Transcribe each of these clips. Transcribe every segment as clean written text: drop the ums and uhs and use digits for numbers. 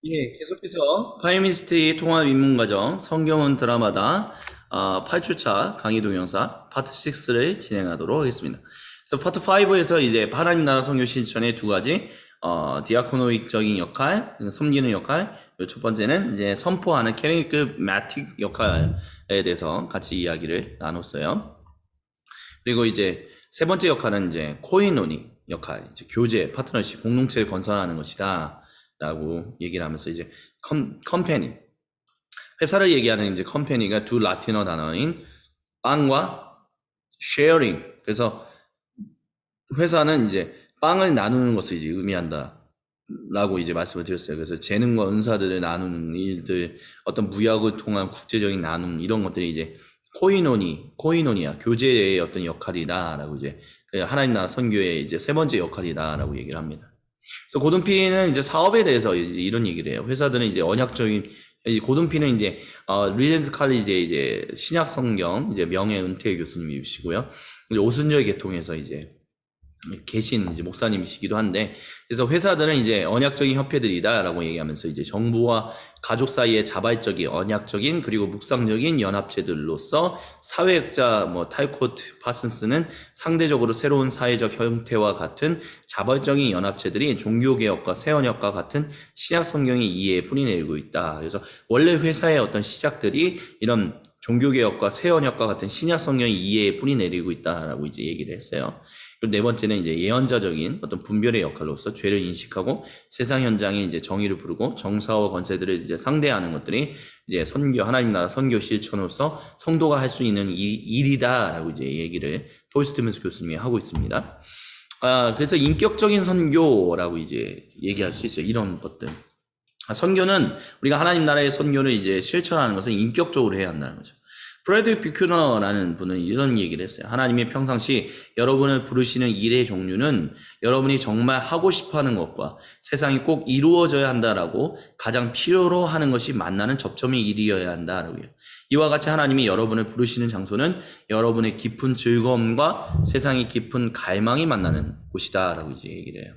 예, 계속해서 프라이미스트리 통합 입문과정 성경은 드라마다 8주차 강의 동영상 파트 6를 진행하도록 하겠습니다. 그래서 파트 5에서 이제 하나님 나라 선교 실천의 두 가지 디아코노익적인 역할, 섬기는 역할, 그리고 첫 번째는 이제 선포하는 캐리그마틱 역할에 대해서 같이 이야기를 나눴어요. 그리고 이제 세 번째 역할은 이제 코이노니 역할, 이제 교제, 파트너십, 공동체를 건설하는 것이다. 라고 얘기를 하면서 이제 컴퍼니, 회사를 얘기하는 이제 컴퍼니가 두 라틴어 단어인 빵과 쉐어링. 그래서 회사는 이제 빵을 나누는 것을 이제 의미한다. 라고 이제 말씀을 드렸어요. 그래서 재능과 은사들을 나누는 일들, 어떤 무역을 통한 국제적인 나눔, 이런 것들이 이제 코이노니아, 교제의 어떤 역할이다라고 이제 하나님 나라 선교의 이제 세 번째 역할이다라고 얘기를 합니다. 그래서 고든피는 이제 사업에 대해서 이제 이런 얘기를 해요. 회사들은 이제 언약적인, 고든피는 이제 리젠트 칼리지의 이제 신약 성경 이제 명예 은퇴 교수님이시고요. 이제 오순절 계통에서 이제 계신 이제 목사님이시기도 한데, 그래서 회사들은 이제 언약적인 협회들이다라고 얘기하면서 이제 정부와 가족 사이의 자발적인 언약적인 그리고 묵상적인 연합체들로서 사회학자 뭐 탈코트 파슨스는 상대적으로 새로운 사회적 형태와 같은 자발적인 연합체들이 종교개혁과 새언약과 같은 신약 성경의 이해에 뿌리내리고 있다. 그래서 원래 회사의 어떤 시작들이 이런 종교개혁과 새언약과 같은 신약 성경의 이해에 뿌리내리고 있다라고 이제 얘기를 했어요. 그리고 네 번째는 이제 예언자적인 어떤 분별의 역할로서 죄를 인식하고 세상 현장에 이제 정의를 부르고 정사와 권세들을 이제 상대하는 것들이 이제 선교, 하나님 나라 선교 실천으로서 성도가 할 수 있는 일이다라고 이제 얘기를 폴 스티븐스 교수님이 하고 있습니다. 그래서 인격적인 선교라고 이제 얘기할 수 있어요. 이런 것들. 선교는 우리가 하나님 나라의 선교를 이제 실천하는 것은 인격적으로 해야 한다는 거죠. 브래드 뷰큐너라는 분은 이런 얘기를 했어요. 하나님이 평상시 여러분을 부르시는 일의 종류는 여러분이 정말 하고 싶어하는 것과 세상이 꼭 이루어져야 한다라고 가장 필요로 하는 것이 만나는 접점의 일이어야 한다라고요. 이와 같이 하나님이 여러분을 부르시는 장소는 여러분의 깊은 즐거움과 세상의 깊은 갈망이 만나는 곳이다라고 이제 얘기를 해요.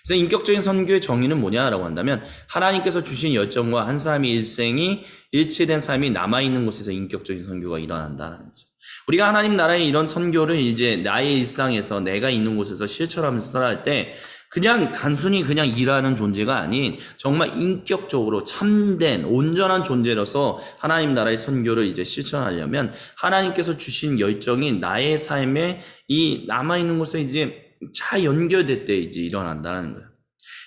그래서 인격적인 선교의 정의는 뭐냐라고 한다면 하나님께서 주신 열정과 한 사람의 일생이 일치된 삶이 남아있는 곳에서 인격적인 선교가 일어난다는 거죠. 우리가 하나님 나라의 이런 선교를 이제 나의 일상에서 내가 있는 곳에서 실천하면서 살아갈 때 그냥 단순히 그냥 일하는 존재가 아닌 정말 인격적으로 참된 온전한 존재로서 하나님 나라의 선교를 이제 실천하려면 하나님께서 주신 열정이 나의 삶에 이 남아있는 곳에 이제 잘 연결될 때 이제 일어난다는 거예요.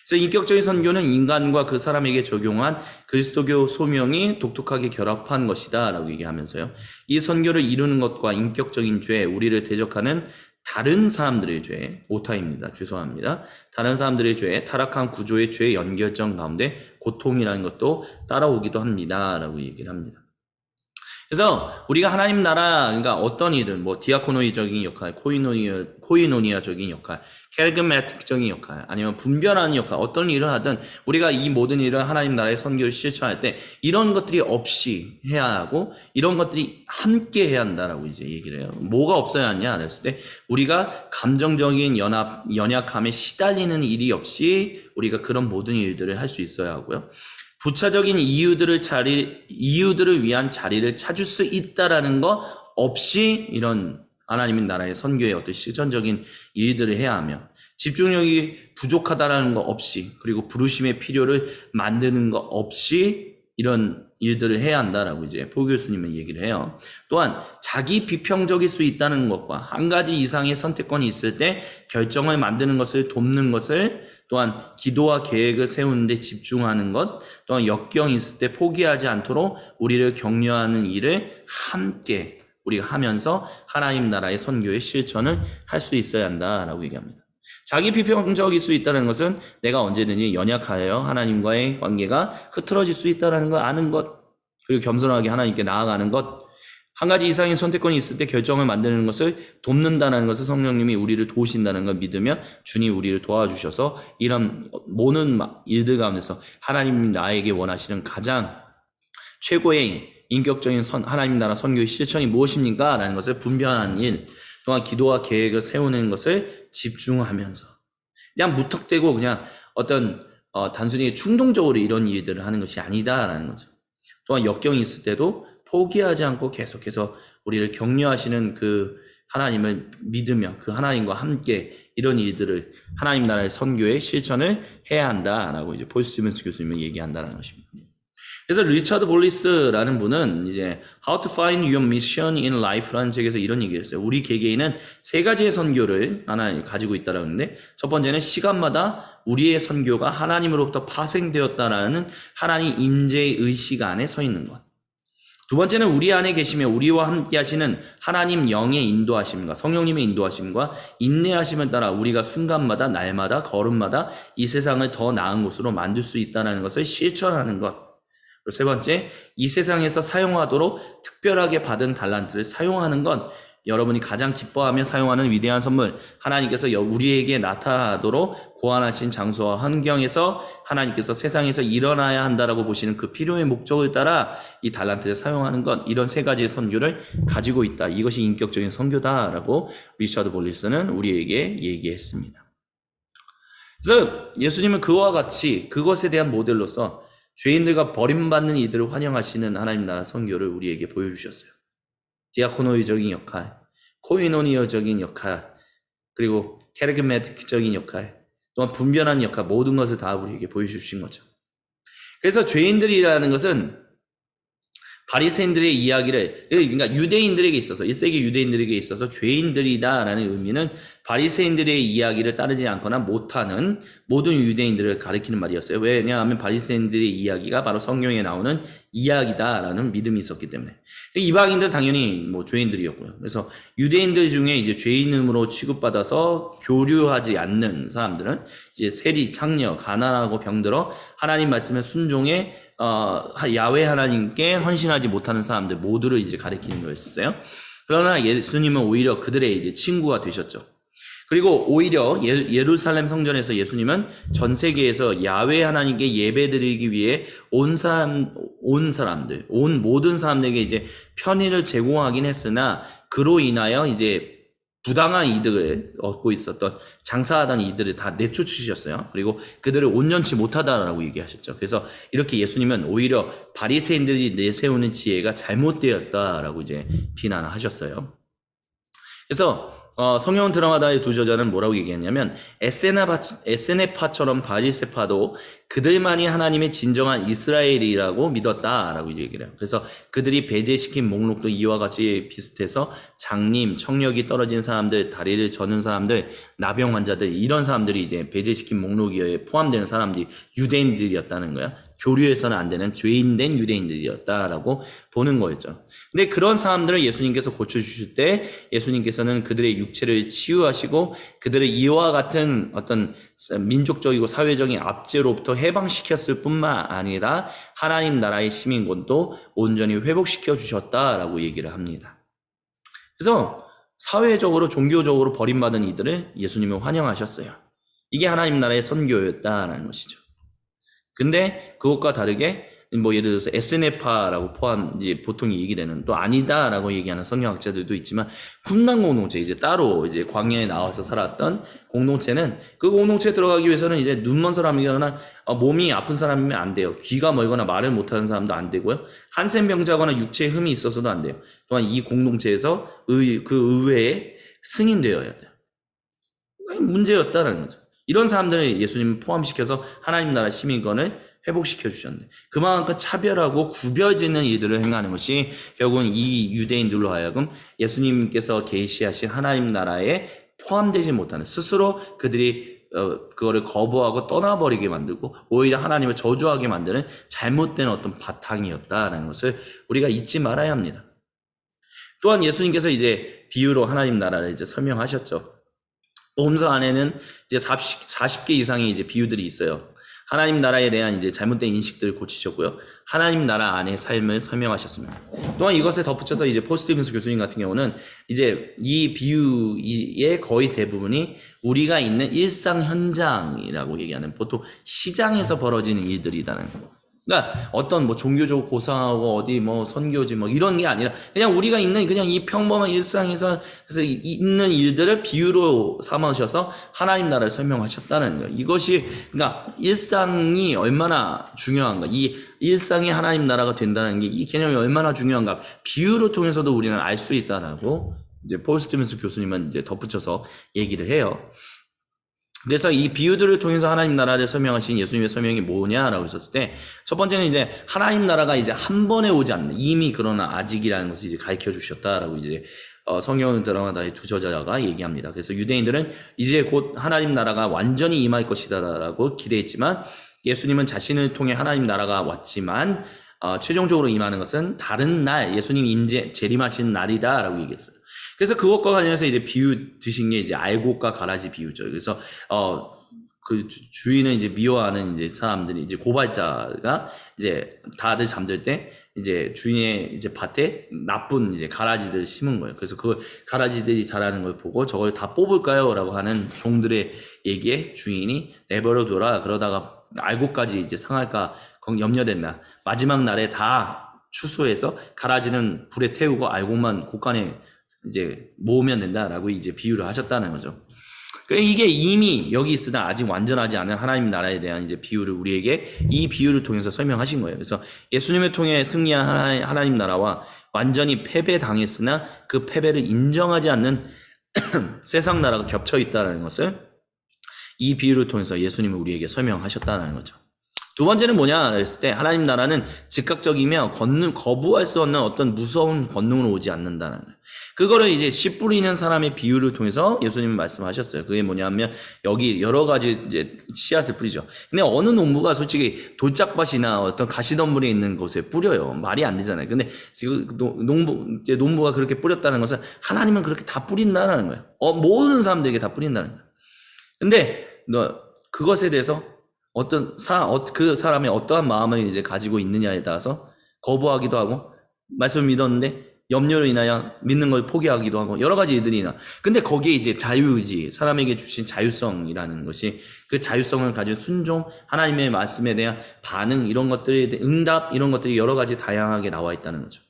그래서 인격적인 선교는 인간과 그 사람에게 적용한 그리스도교 소명이 독특하게 결합한 것이다 라고 얘기하면서요. 이 선교를 이루는 것과 인격적인 죄, 우리를 대적하는 다른 사람들의 죄, 오타입니다. 죄송합니다. 다른 사람들의 죄, 타락한 구조의 죄의 연결점 가운데 고통이라는 것도 따라오기도 합니다. 라고 얘기를 합니다. 그래서 우리가 하나님 나라, 그러니까 어떤 일은 뭐 디아코노이적인 역할, 코이노니아적인 역할, 캐리그마틱적인 역할, 아니면 분별하는 역할, 어떤 일을 하든 우리가 이 모든 일을 하나님 나라의 선교를 실천할 때 이런 것들이 없이 해야 하고 이런 것들이 함께 해야 한다라고 이제 얘기를 해요. 뭐가 없어야 하냐 그랬을 때 우리가 감정적인 연약함에 시달리는 일이 없이 우리가 그런 모든 일들을 할 수 있어야 하고요. 부차적인 이유들을 위한 자리를 찾을 수 있다라는 거 없이 이런 하나님의 나라의 선교의 어떤 실천적인 일들을 해야 하며 집중력이 부족하다라는 거 없이 그리고 부르심의 필요를 만드는 거 없이 이런 일들을 해야 한다라고 이제 포 교수님은 얘기를 해요. 또한 자기 비평적일 수 있다는 것과 한 가지 이상의 선택권이 있을 때 결정을 만드는 것을 돕는 것을 또한 기도와 계획을 세우는데 집중하는 것 또한 역경이 있을 때 포기하지 않도록 우리를 격려하는 일을 함께 우리가 하면서 하나님 나라의 선교의 실천을 할 수 있어야 한다라고 얘기합니다. 자기 비평적일 수 있다는 것은 내가 언제든지 연약하여 하나님과의 관계가 흐트러질 수 있다는 걸 아는 것, 그리고 겸손하게 하나님께 나아가는 것, 한 가지 이상의 선택권이 있을 때 결정을 만드는 것을 돕는다는 것을 성령님이 우리를 도우신다는 걸 믿으며 주님 우리를 도와주셔서 이런 모든 일들 가운데서 하나님 나에게 원하시는 가장 최고의 인격적인 하나님 나라 선교의 실천이 무엇입니까? 라는 것을 분별하는 일, 또한 기도와 계획을 세우는 것을 집중하면서 그냥 무턱대고 그냥 어떤 단순히 충동적으로 이런 일들을 하는 것이 아니다라는 거죠. 또한 역경이 있을 때도 포기하지 않고 계속해서 우리를 격려하시는 그 하나님을 믿으며 그 하나님과 함께 이런 일들을 하나님 나라의 선교의 실천을 해야 한다라고 이제 폴 스티븐스 교수님은 얘기한다는 것입니다. 그래서 리처드 볼리스라는 분은 이제 How to Find Your Mission in Life라는 책에서 이런 얘기를 했어요. 우리 개개인은 세 가지의 선교를 하나 가지고 있다라고 하는데, 첫 번째는 시간마다 우리의 선교가 하나님으로부터 파생되었다라는 하나님 임재의 의식 안에 서 있는 것. 두 번째는 우리 안에 계시며 우리와 함께 하시는 하나님 영의 인도하심과 성령님의 인도하심과 인내하심을 따라 우리가 순간마다 날마다 걸음마다 이 세상을 더 나은 곳으로 만들 수 있다는 것을 실천하는 것. 그리고 세 번째, 이 세상에서 사용하도록 특별하게 받은 달란트를 사용하는 것. 여러분이 가장 기뻐하며 사용하는 위대한 선물, 하나님께서 우리에게 나타나도록 고안하신 장소와 환경에서 하나님께서 세상에서 일어나야 한다라고 보시는 그 필요의 목적을 따라 이 달란트를 사용하는 것, 이런 세 가지의 선교를 가지고 있다. 이것이 인격적인 선교다라고 리처드 볼리스는 우리에게 얘기했습니다. 그래서 예수님은 그와 같이 그것에 대한 모델로서 죄인들과 버림받는 이들을 환영하시는 하나님 나라 선교를 우리에게 보여주셨어요. 디아코노이적인 역할, 코이노니어적인 역할, 그리고 캐리그매틱적인 역할, 또한 분별하는 역할, 모든 것을 다 우리에게 보여주신 거죠. 그래서 죄인들이라는 것은 바리새인들의 이야기를, 그러니까 유대인들에게 있어서, 1세기 유대인들에게 있어서 죄인들이다라는 의미는 바리새인들의 이야기를 따르지 않거나 못하는 모든 유대인들을 가리키는 말이었어요. 왜냐하면 바리새인들의 이야기가 바로 성경에 나오는 이야기다라는 믿음이 있었기 때문에. 이방인들 당연히 뭐 죄인들이었고요. 그래서 유대인들 중에 이제 죄인으로 취급받아서 교류하지 않는 사람들은 이제 세리, 창녀, 가난하고 병들어 하나님 말씀에 순종해 야훼 하나님께 헌신하지 못하는 사람들 모두를 이제 가리키는 거였어요. 그러나 예수님은 오히려 그들의 이제 친구가 되셨죠. 그리고 오히려 예루살렘 성전에서 예수님은 전 세계에서 야훼 하나님께 예배드리기 위해 온 사람들, 온 모든 사람들에게 이제 편의를 제공하긴 했으나 그로 인하여 이제 부당한 이득을 얻고 있었던 장사하던 이들을 다 내쫓으셨어요. 그리고 그들을 온전치 못하다라고 얘기하셨죠. 그래서 이렇게 예수님은 오히려 바리새인들이 내세우는 지혜가 잘못되었다라고 이제 비난하셨어요. 그래서 성경 드라마다의 두 저자는 뭐라고 얘기했냐면 에세네파처럼 바리새파도 그들만이 하나님의 진정한 이스라엘이라고 믿었다라고 얘기를 해요. 그래서 그들이 배제시킨 목록도 이와 같이 비슷해서 장님, 청력이 떨어진 사람들, 다리를 저는 사람들, 나병 환자들, 이런 사람들이 이제 배제시킨 목록에 포함되는 사람들이 유대인들이었다는 거야. 교류해서는 안 되는 죄인된 유대인들이었다라고 보는 거였죠. 근데 그런 사람들을 예수님께서 고쳐주실 때 예수님께서는 그들의 육체를 치유하시고 그들을 이와 같은 어떤 민족적이고 사회적인 압제로부터 해방시켰을 뿐만 아니라 하나님 나라의 시민권도 온전히 회복시켜 주셨다라고 얘기를 합니다. 그래서 사회적으로 종교적으로 버림받은 이들을 예수님은 환영하셨어요. 이게 하나님 나라의 선교였다라는 것이죠. 근데 그것과 다르게 뭐 예를 들어서 에스네파라고 이제 보통 얘기되는 또 아니다라고 얘기하는 성경학자들도 있지만 쿰난 공동체 이제 따로 이제 광야에 나와서 살았던 공동체는 그 공동체에 들어가기 위해서는 이제 눈먼 사람이거나 몸이 아픈 사람이면 안 돼요. 귀가 멀거나 말을 못하는 사람도 안 되고요. 한센병자거나 육체에 흠이 있어서도 안 돼요. 또한 이 공동체에서 그 의회에 승인되어야 돼요. 문제였다는 거죠. 이런 사람들을 예수님은 포함시켜서 하나님 나라 시민권을 회복시켜 주셨는데 그만큼 차별하고 구별짓는 일들을 행하는 것이 결국은 이 유대인들로 하여금 예수님께서 계시하신 하나님 나라에 포함되지 못하는 스스로 그들이 그거를 거부하고 떠나버리게 만들고 오히려 하나님을 저주하게 만드는 잘못된 어떤 바탕이었다라는 것을 우리가 잊지 말아야 합니다. 또한 예수님께서 이제 비유로 하나님 나라를 이제 설명하셨죠. 복음서 안에는 이제 40개 이상의 이제 비유들이 있어요. 하나님 나라에 대한 이제 잘못된 인식들을 고치셨고요. 하나님 나라 안의 삶을 설명하셨습니다. 또한 이것에 덧붙여서 이제 폴 스티븐스 교수님 같은 경우는 이제 이 비유의 거의 대부분이 우리가 있는 일상 현장이라고 얘기하는 보통 시장에서 벌어지는 일들이라는 거. 그러니까 어떤 뭐 종교적 고상하고 어디 뭐 선교지 뭐 이런 게 아니라 그냥 우리가 있는 그냥 이 평범한 일상에서 그래서 있는 일들을 비유로 삼으셔서 하나님 나라를 설명하셨다는 거예요. 이것이 그러니까 일상이 얼마나 중요한가, 이 일상이 하나님 나라가 된다는 게 이 개념이 얼마나 중요한가 비유를 통해서도 우리는 알 수 있다라고 이제 폴 스티븐스 교수님은 이제 덧붙여서 얘기를 해요. 그래서 이 비유들을 통해서 하나님 나라를 설명하신 예수님의 설명이 뭐냐라고 했었을 때, 첫 번째는 이제 하나님 나라가 이제 한 번에 오지 않는, 이미 그러나 아직이라는 것을 이제 가르쳐 주셨다라고 이제 성경 드라마다의 두 저자가 얘기합니다. 그래서 유대인들은 이제 곧 하나님 나라가 완전히 임할 것이다라고 기대했지만, 예수님은 자신을 통해 하나님 나라가 왔지만 최종적으로 임하는 것은 다른 날, 예수님 재림하신 날이다라고 얘기했어요. 그래서 그것과 관련해서 이제 비유 드신 게 이제 알곡과 가라지 비유죠. 그래서 그 주인을 이제 미워하는 이제 사람들이 이제 고발자가 이제 다들 잠들 때 이제 주인의 이제 밭에 나쁜 이제 가라지들을 심은 거예요. 그래서 그 가라지들이 자라는 걸 보고 저걸 다 뽑을까요? 라고 하는 종들의 얘기에 주인이 내버려 둬라. 그러다가 알곡까지 이제 상할까 염려된다. 마지막 날에 다 추수해서 가라지는 불에 태우고 알곡만 곳간에 이제 모으면 된다라고 이제 비유를 하셨다는 거죠. 이게 이미 여기 있으나 아직 완전하지 않은 하나님 나라에 대한 이제 비유를 우리에게 이 비유를 통해서 설명하신 거예요. 그래서 예수님을 통해 승리한 하나님 나라와 완전히 패배당했으나 그 패배를 인정하지 않는 세상 나라가 겹쳐 있다는 것을 이 비유를 통해서 예수님은 우리에게 설명하셨다는 거죠. 두 번째는 뭐냐 했을 때 하나님 나라는 즉각적이며 거부할 수 없는 어떤 무서운 권능으로 오지 않는다는 거예요. 그거를 이제 씨 뿌리는 사람의 비유를 통해서 예수님은 말씀하셨어요. 그게 뭐냐면 여기 여러 가지 이제 씨앗을 뿌리죠. 근데 어느 농부가 솔직히 돌짝밭이나 어떤 가시덤불에 있는 곳에 뿌려요. 말이 안 되잖아요. 근데 지금 농부가 그렇게 뿌렸다는 것은 하나님은 그렇게 다 뿌린다는 거예요. 모든 사람들에게 다 뿌린다는 거예요. 근데 그것에 대해서 그 사람의 어떠한 마음을 이제 가지고 있느냐에 따라서 거부하기도 하고, 말씀을 믿었는데 염려로 인하여 믿는 걸 포기하기도 하고, 여러 가지 일들이 나. 근데 거기에 이제 자유의지, 사람에게 주신 자율성이라는 것이, 그 자율성을 가진 순종, 하나님의 말씀에 대한 반응, 이런 것들에 대한 응답, 이런 것들이 여러 가지 다양하게 나와 있다는 거죠.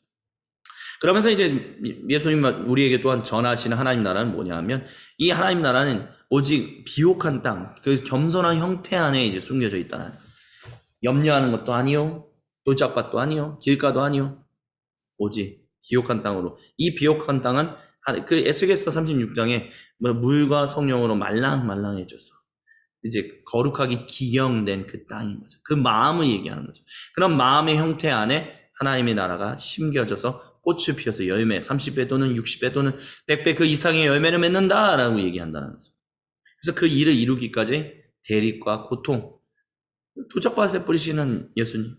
그러면서 이제 예수님 우리에게 또한 전하시는 하나님 나라는 뭐냐 하면, 이 하나님 나라는 오직 비옥한 땅, 그 겸손한 형태 안에 이제 숨겨져 있다는 거예요. 염려하는 것도 아니요, 돌짝밭도 아니요, 길가도 아니요, 오직 비옥한 땅으로. 이 비옥한 땅은 그 에스겔서 36장에 물과 성령으로 말랑말랑해져서 이제 거룩하게 기경된 그 땅인 거죠. 그 마음을 얘기하는 거죠. 그런 마음의 형태 안에 하나님의 나라가 심겨져서 꽃을 피워서 열매 30배 또는 60배 또는 100배 그 이상의 열매를 맺는다라고 얘기한다는 거죠. 그래서 그 일을 이루기까지 대립과 고통, 도적밭에 뿌리시는 예수님,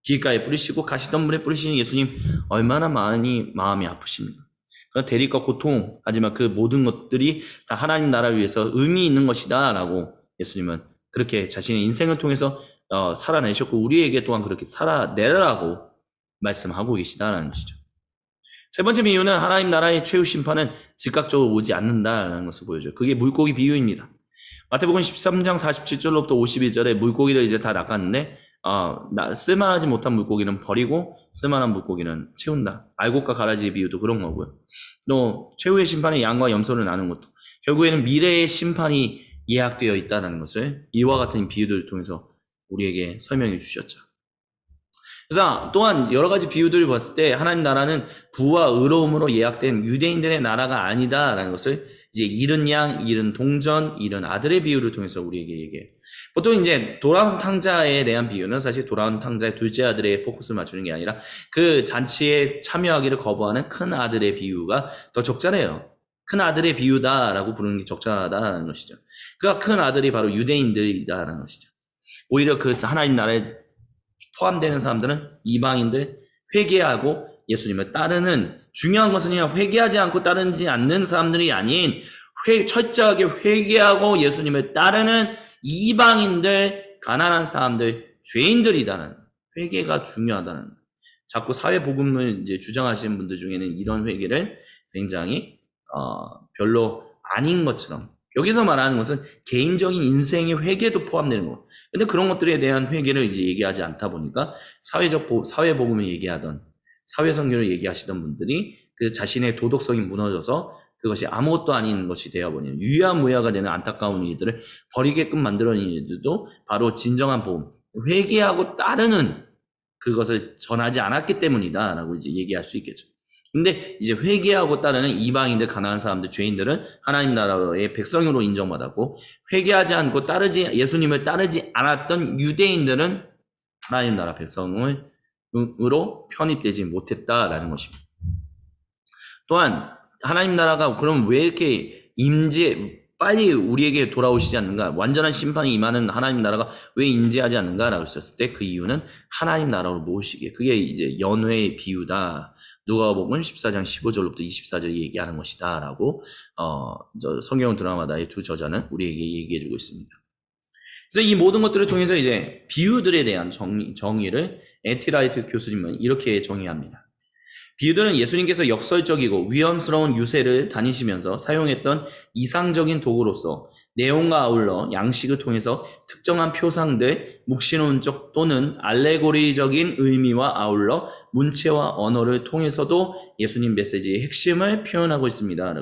길가에 뿌리시고 가시덤불에 뿌리시는 예수님, 얼마나 많이 마음이 아프십니까? 대립과 고통, 하지만 그 모든 것들이 다 하나님 나라를 위해서 의미 있는 것이다 라고 예수님은 그렇게 자신의 인생을 통해서 살아내셨고, 우리에게 또한 그렇게 살아내라고 말씀하고 계시다라는 것이죠. 세 번째 비유는 하나님 나라의 최후 심판은 즉각적으로 오지 않는다라는 것을 보여줘요. 그게 물고기 비유입니다. 마태복음 13장 47절로부터 51절에 물고기를 이제 다 낚았는데 쓸만하지 못한 물고기는 버리고 쓸만한 물고기는 채운다. 알곡과 가라지 비유도 그런 거고요. 또 최후의 심판에 양과 염소를 나눈 것도 결국에는 미래의 심판이 예약되어 있다는 것을 이와 같은 비유들을 통해서 우리에게 설명해 주셨죠. 그래서 또한 여러 가지 비유들을 봤을 때 하나님 나라는 부와 의로움으로 예약된 유대인들의 나라가 아니다라는 것을 이제 잃은 양, 잃은 동전, 잃은 아들의 비유를 통해서 우리에게 얘기해요. 보통 이제 돌아온 탕자에 대한 비유는 사실 돌아온 탕자의 둘째 아들에 포커스를 맞추는 게 아니라 그 잔치에 참여하기를 거부하는 큰 아들의 비유가 더 적절해요. 큰 아들의 비유다라고 부르는 게 적절하다는 것이죠. 그 큰 아들이 바로 유대인들이다라는 것이죠. 오히려 그 하나님 나라에 포함되는 사람들은 이방인들, 회개하고 예수님을 따르는, 중요한 것은 그냥 회개하지 않고 따르지 않는 사람들이 아닌 철저하게 회개하고 예수님을 따르는 이방인들, 가난한 사람들, 죄인들이다는, 회개가 중요하다는, 자꾸 사회복음을 이제 주장하시는 분들 중에는 이런 회개를 굉장히 별로 아닌 것처럼, 여기서 말하는 것은 개인적인 인생의 회개도 포함되는 거. 근데 그런 것들에 대한 회개를 이제 얘기하지 않다 보니까 사회복음을 얘기하던, 사회선교를 얘기하시던 분들이 그 자신의 도덕성이 무너져서 그것이 아무것도 아닌 것이 되어버리는 유야무야가 되는 안타까운 일들을 버리게끔 만들어낸 일들도 바로 진정한 복음, 회개하고 따르는 그것을 전하지 않았기 때문이다라고 이제 얘기할 수 있겠죠. 근데 이제 회개하고 따르는 이방인들, 가난한 사람들, 죄인들은 하나님 나라의 백성으로 인정받았고, 회개하지 않고 예수님을 따르지 않았던 유대인들은 하나님 나라 백성으로 편입되지 못했다라는 것입니다. 또한 하나님 나라가 그럼 왜 이렇게 빨리 우리에게 돌아오시지 않는가? 완전한 심판이 임하는 하나님 나라가 왜 임재하지 않는가라고 했을 때 그 이유는 하나님 나라로 모시기에, 그게 이제 연회의 비유다. 누가복음 14장 15절부터 24절 얘기하는 것이다라고 성경 드라마다의 두 저자는 우리에게 얘기해주고 있습니다. 그래서 이 모든 것들을 통해서 이제 비유들에 대한 정의를 에티라이트 교수님은 이렇게 정의합니다. 비유들은 예수님께서 역설적이고 위험스러운 유세를 다니시면서 사용했던 이상적인 도구로서 내용과 아울러 양식을 통해서 특정한 표상들, 묵시론적 또는 알레고리적인 의미와 아울러 문체와 언어를 통해서도 예수님 메시지의 핵심을 표현하고 있습니다.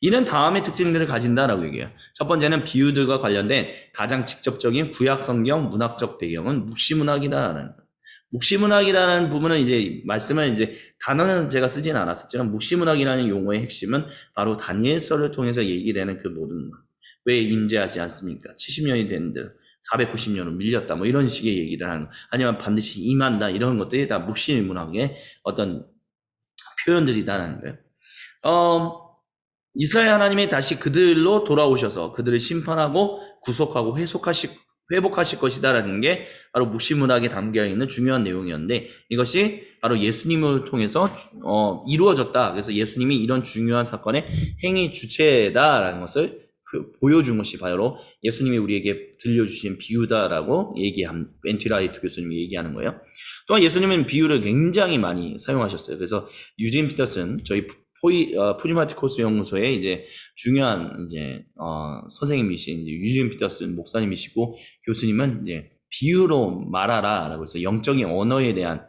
이는 다음의 특징들을 가진다라고 얘기해요. 첫 번째는 비유들과 관련된 가장 직접적인 구약 성경 문학적 배경은 묵시문학이다라는 거예요. 묵시문학이라는 부분은 이제 말씀을 이제 단어는 제가 쓰진 않았었지만 묵시문학이라는 용어의 핵심은 바로 다니엘서를 통해서 얘기되는 그 모든 것. 왜 임재하지 않습니까? 70년이 됐는데 490년으로 밀렸다 뭐 이런 식의 얘기를 하는 거. 아니면 반드시 임한다 이런 것들이 다 묵시문학의 어떤 표현들이다라는 거예요. 이스라엘 하나님이 다시 그들로 돌아오셔서 그들을 심판하고 구속하고 회복하실 것이다라는 게 바로 묵시문학에 담겨있는 중요한 내용이었는데, 이것이 바로 예수님을 통해서 이루어졌다. 그래서 예수님이 이런 중요한 사건의 행위 주체다라는 것을 보여준 것이 바로 예수님이 우리에게 들려주신 비유다라고 엔티라이트 교수님이 얘기하는 거예요. 또한 예수님은 비유를 굉장히 많이 사용하셨어요. 그래서 유진 피터슨, 저희 프리마티코스 연구소의 이제 중요한 선생님이신 유진 피터슨 목사님이시고 교수님은 이제 비유로 말하라라고 해서 영적인 언어에 대한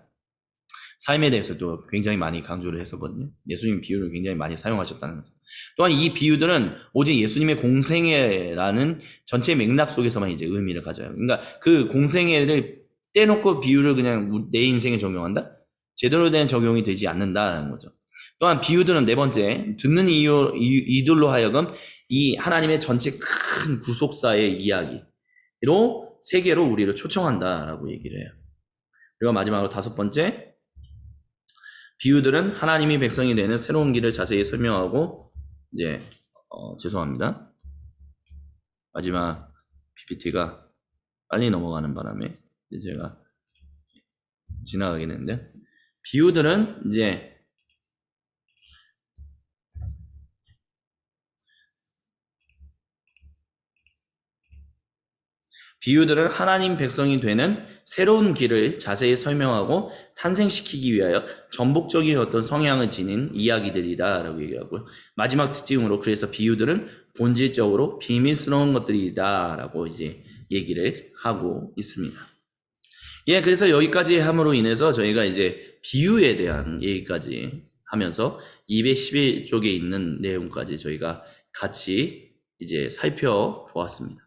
삶에 대해서도 굉장히 많이 강조를 했었거든요. 예수님 비유를 굉장히 많이 사용하셨다는 거죠. 또한 이 비유들은 오직 예수님의 공생애라는 전체 맥락 속에서만 이제 의미를 가져요. 그러니까 그 공생애를 떼놓고 비유를 그냥 내 인생에 적용한다? 제대로 된 적용이 되지 않는다라는 거죠. 또한 비유들은 네 번째, 듣는 이들로 하여금 이 하나님의 전체 큰 구속사의 이야기로 세계로 우리를 초청한다라고 얘기를 해요. 그리고 마지막으로 다섯 번째, 비유들은 하나님이 백성이 되는 새로운 길을 자세히 설명하고 죄송합니다. 마지막 PPT가 빨리 넘어가는 바람에 제가 지나가게 됐는데, 비유들은 비유들은 하나님 백성이 되는 새로운 길을 자세히 설명하고 탄생시키기 위하여 전복적인 어떤 성향을 지닌 이야기들이다라고 얘기하고요. 마지막 특징으로 그래서 비유들은 본질적으로 비밀스러운 것들이다라고 이제 얘기를 하고 있습니다. 그래서 여기까지 함으로 인해서 저희가 이제 비유에 대한 얘기까지 하면서 211쪽에 있는 내용까지 저희가 같이 이제 살펴보았습니다.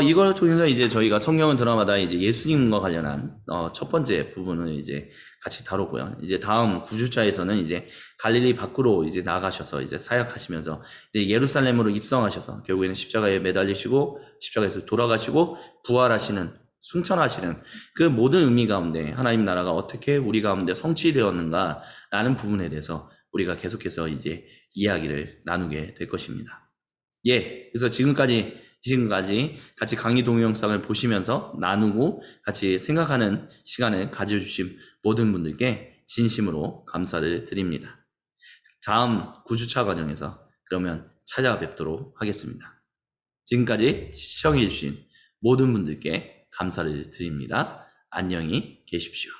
이걸 통해서 이제 저희가 성경은 드라마다 이제 예수님과 관련한 첫 번째 부분을 이제 같이 다뤘고요. 이제 다음 9주차에서는 이제 갈릴리 밖으로 이제 나가셔서 이제 사역하시면서 이제 예루살렘으로 입성하셔서 결국에는 십자가에 매달리시고 십자가에서 돌아가시고 부활하시는, 승천하시는 그 모든 의미 가운데 하나님 나라가 어떻게 우리 가운데 성취되었는가라는 부분에 대해서 우리가 계속해서 이제 이야기를 나누게 될 것입니다. 그래서 지금까지 같이 강의 동영상을 보시면서 나누고 같이 생각하는 시간을 가져주신 모든 분들께 진심으로 감사를 드립니다. 다음 9주차 과정에서 그러면 찾아뵙도록 하겠습니다. 지금까지 시청해주신 모든 분들께 감사를 드립니다. 안녕히 계십시오.